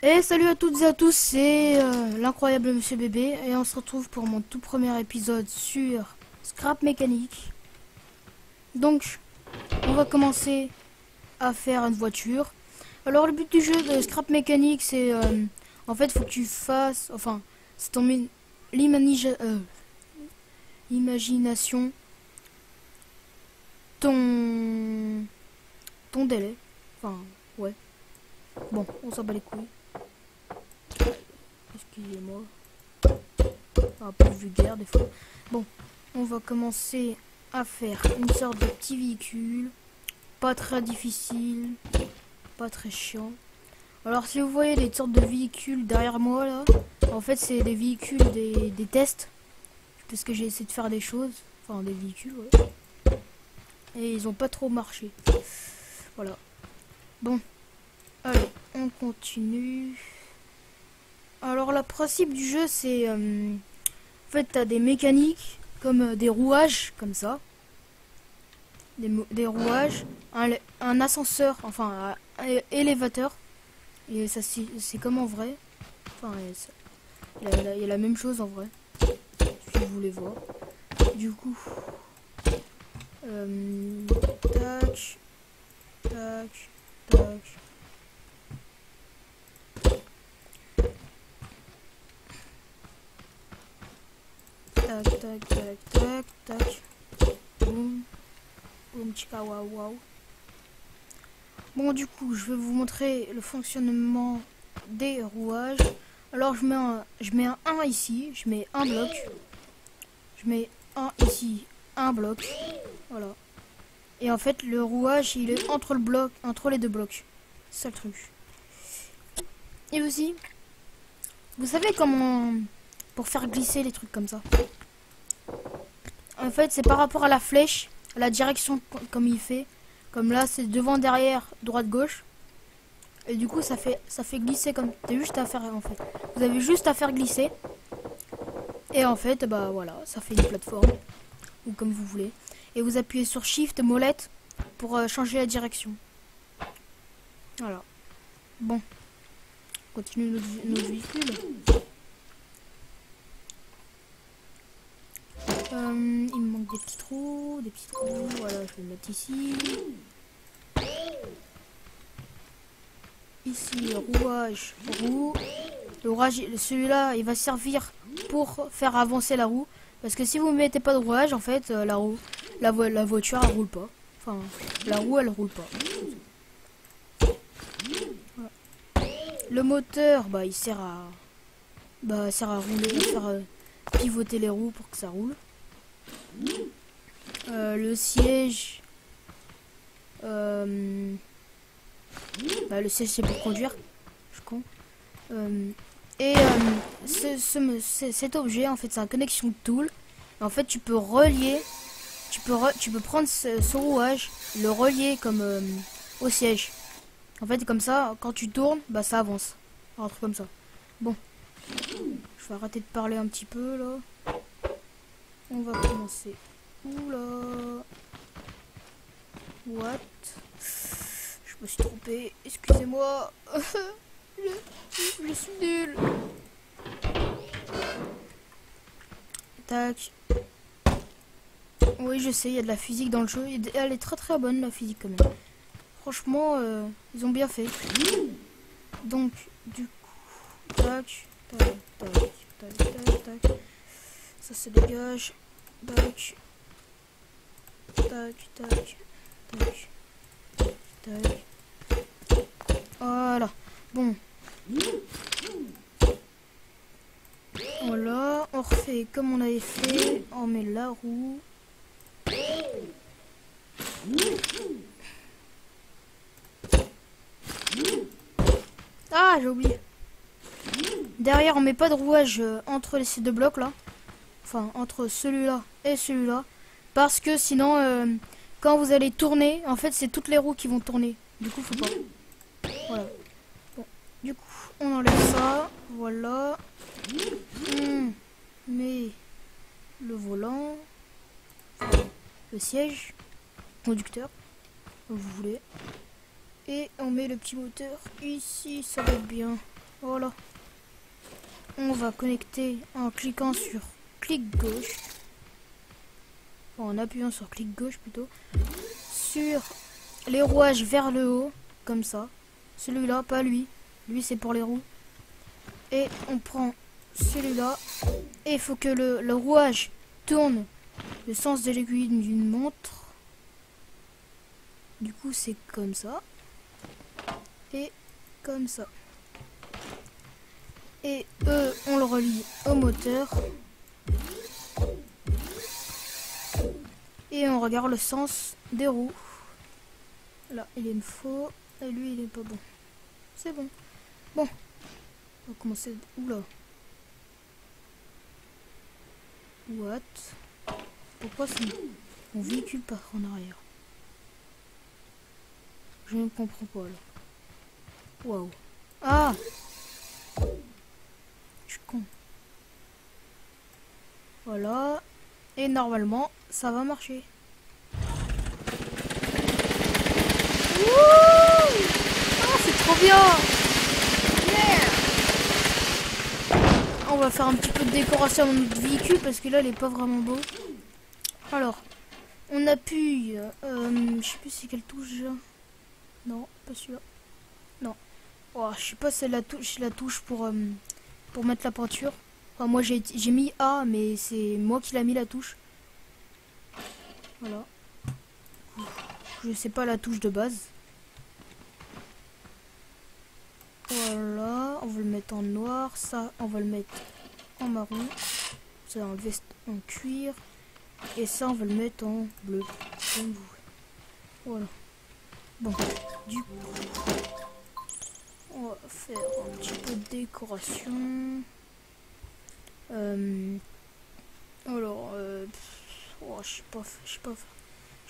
Et salut à toutes et à tous, c'est l'incroyable Monsieur Bébé et on se retrouve pour mon tout premier épisode sur Scrap Mécanique. Donc, on va commencer à faire une voiture. Alors le but du jeu de Scrap Mécanique, c'est en fait, faut que tu fasses, enfin, c'est ton l'imagination, ton délai, enfin, ouais. Bon, on s'en bat les couilles. Excusez-moi. Un peu vulgaire des fois. Bon, on va commencer à faire une sorte de petit véhicule. Pas très difficile. Pas très chiant. Alors si vous voyez des sortes de véhicules derrière moi là, en fait c'est des véhicules des tests. Parce que j'ai essayé de faire des choses. Enfin des véhicules, ouais. Et ils ont pas trop marché. Voilà. Bon. Allez, on continue. Alors le principe du jeu c'est en fait t'as des mécaniques comme des rouages comme ça, des rouages, un ascenseur, enfin un élévateur, et ça c'est comme en vrai, enfin il y a la même chose en vrai si vous voulez voir. Du coup tac tac tac. Tac, tac, tac, tac, tac. Boum. Boum, chica, waouh, waouh. Bon, du coup, je vais vous montrer le fonctionnement des rouages. Alors, je mets un 1 ici. Je mets un bloc. Je mets un ici, un bloc. Voilà. Et en fait, le rouage, il est entre les deux blocs. C'est ça le truc. Et aussi, vous savez comment... Pour faire glisser les trucs comme ça. En fait, c'est par rapport à la flèche, à la direction comme il fait. Comme là, c'est devant, derrière, droite, gauche. Et du coup, ça fait glisser comme... T'as juste à faire, en fait. Vous avez juste à faire glisser. Et en fait, bah voilà, ça fait une plateforme. Ou comme vous voulez. Et vous appuyez sur Shift, molette, pour changer la direction. Voilà. Bon. On continue notre véhicule. Il me manque des petits trous, voilà, je vais le mettre ici. Ici, rouage, roue. Le rouage, celui-là, il va servir pour faire avancer la roue. Parce que si vous ne mettez pas de rouage, en fait, la voiture, elle roule pas. Enfin, la roue, elle roule pas. Voilà. Le moteur, bah, il sert à rouler, à faire pivoter les roues pour que ça roule. Le siège, bah, le siège c'est pour conduire, je suis con. Cet objet en fait c'est un connection tool. En fait tu peux relier, tu peux prendre ce rouage, le relier comme au siège. En fait comme ça quand tu tournes, bah ça avance, un truc comme ça. Bon, je vais arrêter de parler un petit peu là. On va commencer. Oula. What? Je me suis trompé. Excusez-moi. je suis nul. Tac. Oui, je sais, il y a de la physique dans le jeu. Elle est très très bonne la physique quand même. Franchement, ils ont bien fait. Donc, du coup, tac, tac, tac, tac, tac, tac. Ça se dégage. Tac. Tac, tac, tac, tac. Voilà. Bon. Voilà. On refait comme on avait fait. On met la roue. Ah, j'ai oublié. Derrière, on met pas de rouage entre ces deux blocs là. Enfin, entre celui-là et celui-là. Parce que sinon, quand vous allez tourner, en fait, c'est toutes les roues qui vont tourner. Du coup, faut pas. Voilà. Bon. Du coup, on enlève ça. Voilà. Mais le volant, le siège, conducteur, comme vous voulez. Et on met le petit moteur ici, ça va être bien. Voilà. On va connecter en cliquant sur clic gauche. En appuyant sur clic gauche plutôt. Sur les rouages vers le haut. Comme ça. Celui-là, pas lui. Lui, c'est pour les roues. Et on prend celui-là. Et il faut que le rouage tourne le sens de l'aiguille d'une montre. Du coup, c'est comme ça. Et comme ça. Et on le relie au moteur. Et on regarde le sens des roues. Là, il est une faux. Et lui, il est pas bon. C'est bon. Bon. On va commencer. Oula. What? Pourquoi mon véhicule part en arrière? Je ne comprends pas là. Waouh. Ah! Je suis con. Voilà. Et normalement, ça va marcher. Wouh! Ah, c'est trop bien! Yeah! On va faire un petit peu de décoration à notre véhicule parce que là, il est pas vraiment beau. Alors, on appuie. Je sais plus c'est quelle touche. Non, pas celui-là. Non. Oh, je sais pas c'est la touche pour mettre la peinture. Enfin, moi j'ai mis A, mais c'est moi qui l'a mis la touche. Voilà. Je sais pas la touche de base. Voilà, on va le mettre en noir. Ça, on va le mettre en marron. Ça, en veste en cuir. Et ça, on va le mettre en bleu. Comme vous. Voilà. Bon, du coup, on va faire un petit peu de décoration. Alors, oh, je sais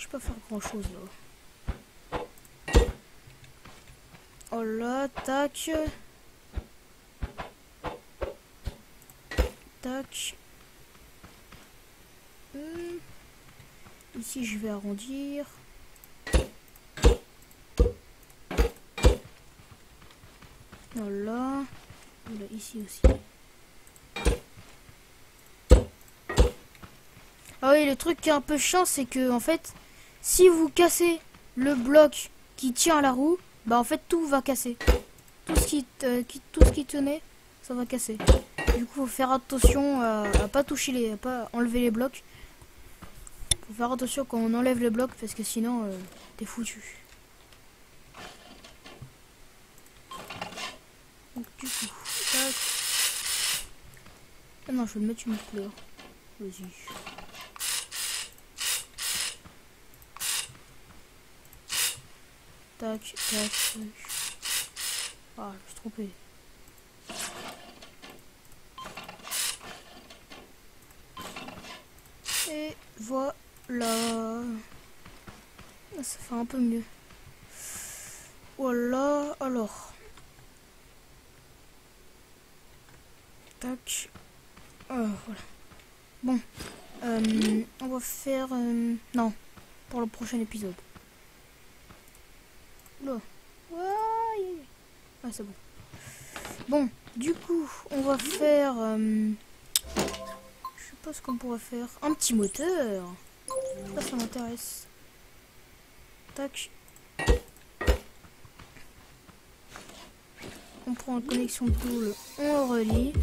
pas faire grand chose là. Oh là, tac. Tac. Ici, je vais arrondir. Voilà. Voilà, ici aussi. Ah oui, le truc qui est un peu chiant, c'est que en fait, si vous cassez le bloc qui tient à la roue, bah en fait tout va casser. Tout ce qui tenait, ça va casser. Du coup, faut faire attention à pas toucher à pas enlever les blocs. Faut faire attention quand on enlève les blocs parce que sinon t'es foutu. Donc du coup, tac. Ah non, je vais le mettre une couleur. Vas-y. Tac, tac, tac. Ah, je me suis trompé. Et voilà. Ça fait un peu mieux. Voilà, alors. Tac. Voilà. Bon. On va faire... non. Pour le prochain épisode. Là. Ouais. Ah, c'est bon. Bon, du coup, on va faire... je sais pas ce qu'on pourrait faire. Un petit moteur. Ça m'intéresse. Tac. On prend une connexion tool, on le relie.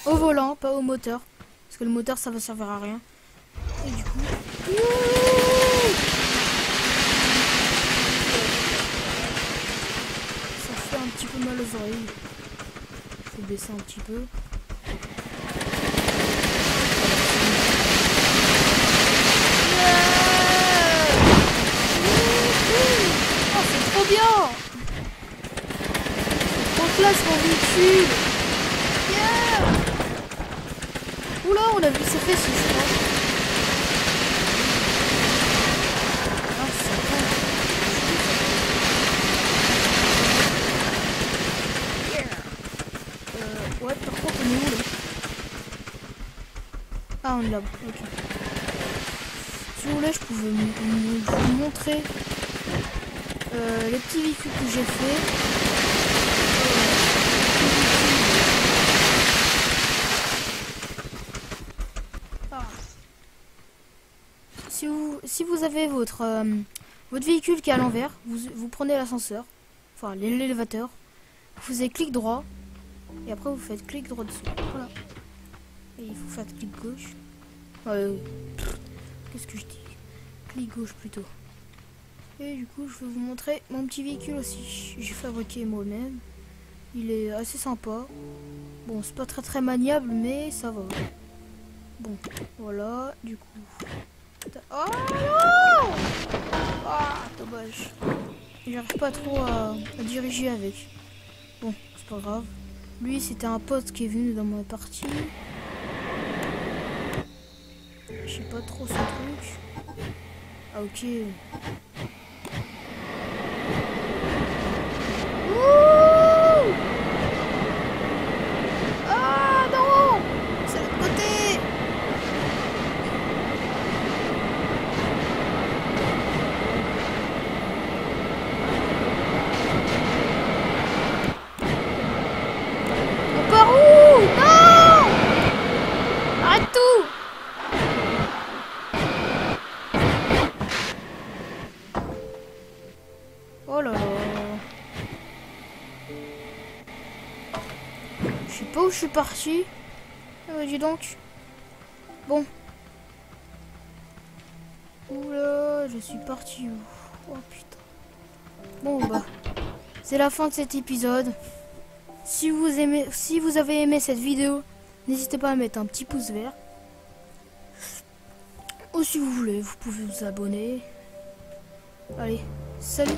Au volant, pas au moteur. Parce que le moteur, ça va servir à rien. Et du coup... ça fait un petit peu mal aux oreilles. Faut baisser un petit peu. Oh, c'est trop bien! Classe mon véhicule. Yeah. Oula, on a vu ses fesses, je crois. Ah, c'est bon. Yeah. Ouais, par contre, on est où là? Ah, on est là. Ok. Si vous voulez, je pouvais vous montrer les petits véhicules que j'ai fait. avez votre véhicule qui est à l'envers, vous prenez l'ascenseur, enfin l'élévateur, vous faisiez clic droit, et après vous faites clic droit dessus. Voilà. Et il faut faire clic gauche. Qu'est-ce que je dis? Clic gauche plutôt. Et du coup, je vais vous montrer mon petit véhicule aussi. J'ai fabriqué moi-même. Il est assez sympa. Bon, c'est pas très maniable, mais ça va. Bon, voilà, du coup. Oh non! Ah, dommage. J'arrive pas trop à diriger avec. Bon, c'est pas grave. Lui, c'était un pote qui est venu dans ma partie. Je sais pas trop son truc. Ah, ok. Ouh! Ah non! C'est l'autre côté! On part où? Non! Arrête tout! Oh là là. Je sais pas où je suis parti. Dis donc. Bon. Oula, je suis parti où? Oh putain. Bon bah. C'est la fin de cet épisode. Si vous avez aimé cette vidéo, n'hésitez pas à mettre un petit pouce vert. Ou si vous voulez, vous pouvez vous abonner. Allez, salut!